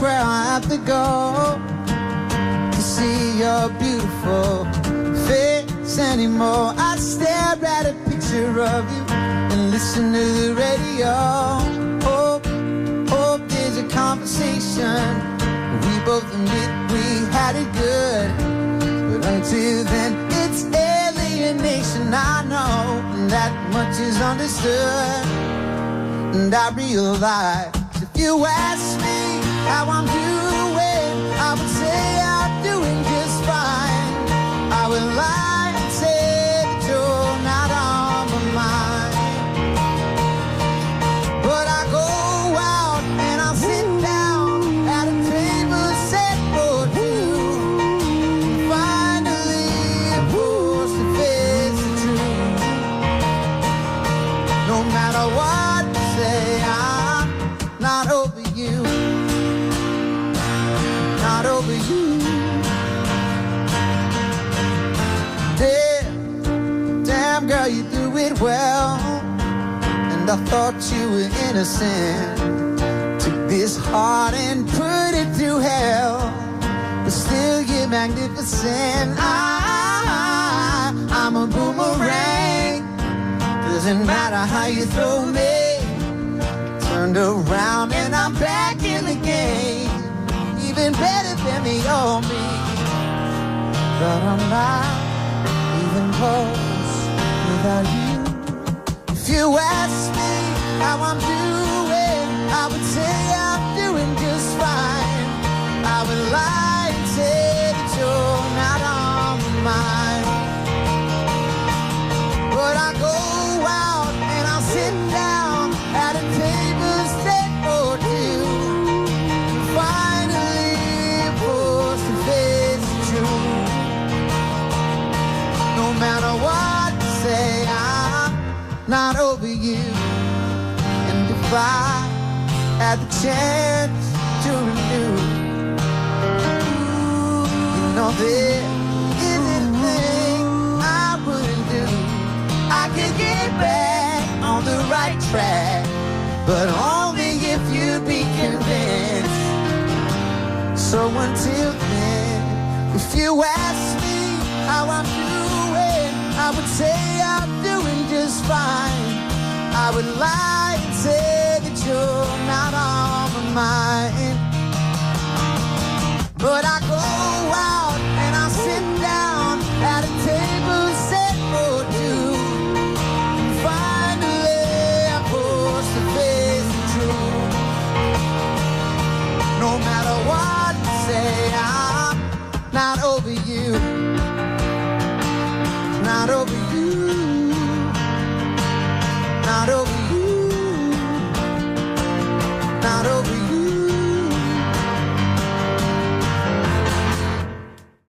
where I have to go to see your beautiful face anymore. I stare at a picture of you and listen to the radio. Hope there's a conversation. We both admit we had it good, but until then it's alienation. I know that much is understood, and I realize if you ask me how I'm doing, I would say I'm doing just fine. I would lie and say that you're not on my mind, but I go out and I'll sit down at a table set for two, and finally forced to face the truth. No matter what you say, I'm not over you, not over you. Damn girl, you do it well, and I thought you were innocent. Took this heart and put it through hell, but still you're magnificent. I'm a boomerang. Doesn't matter how you throw me, turned around and I'm back in the game, even better than the old me. But I'm not even close without you. If you ask me how I'm doing, I would say I'm doing just fine. I would lie and say that you're not on my mind, but I go out and I'll sit down at a table set for two, finally forced to face the truth. No matter what you say, I'm not over you. And if I had the chance to renew, you know there isn't a thing I wouldn't do. I could get back on the right track, but only if you'd be convinced. So until then, if you ask me how I'm doing, I would say I'm doing just fine. I would lie and say that you're not on my mind.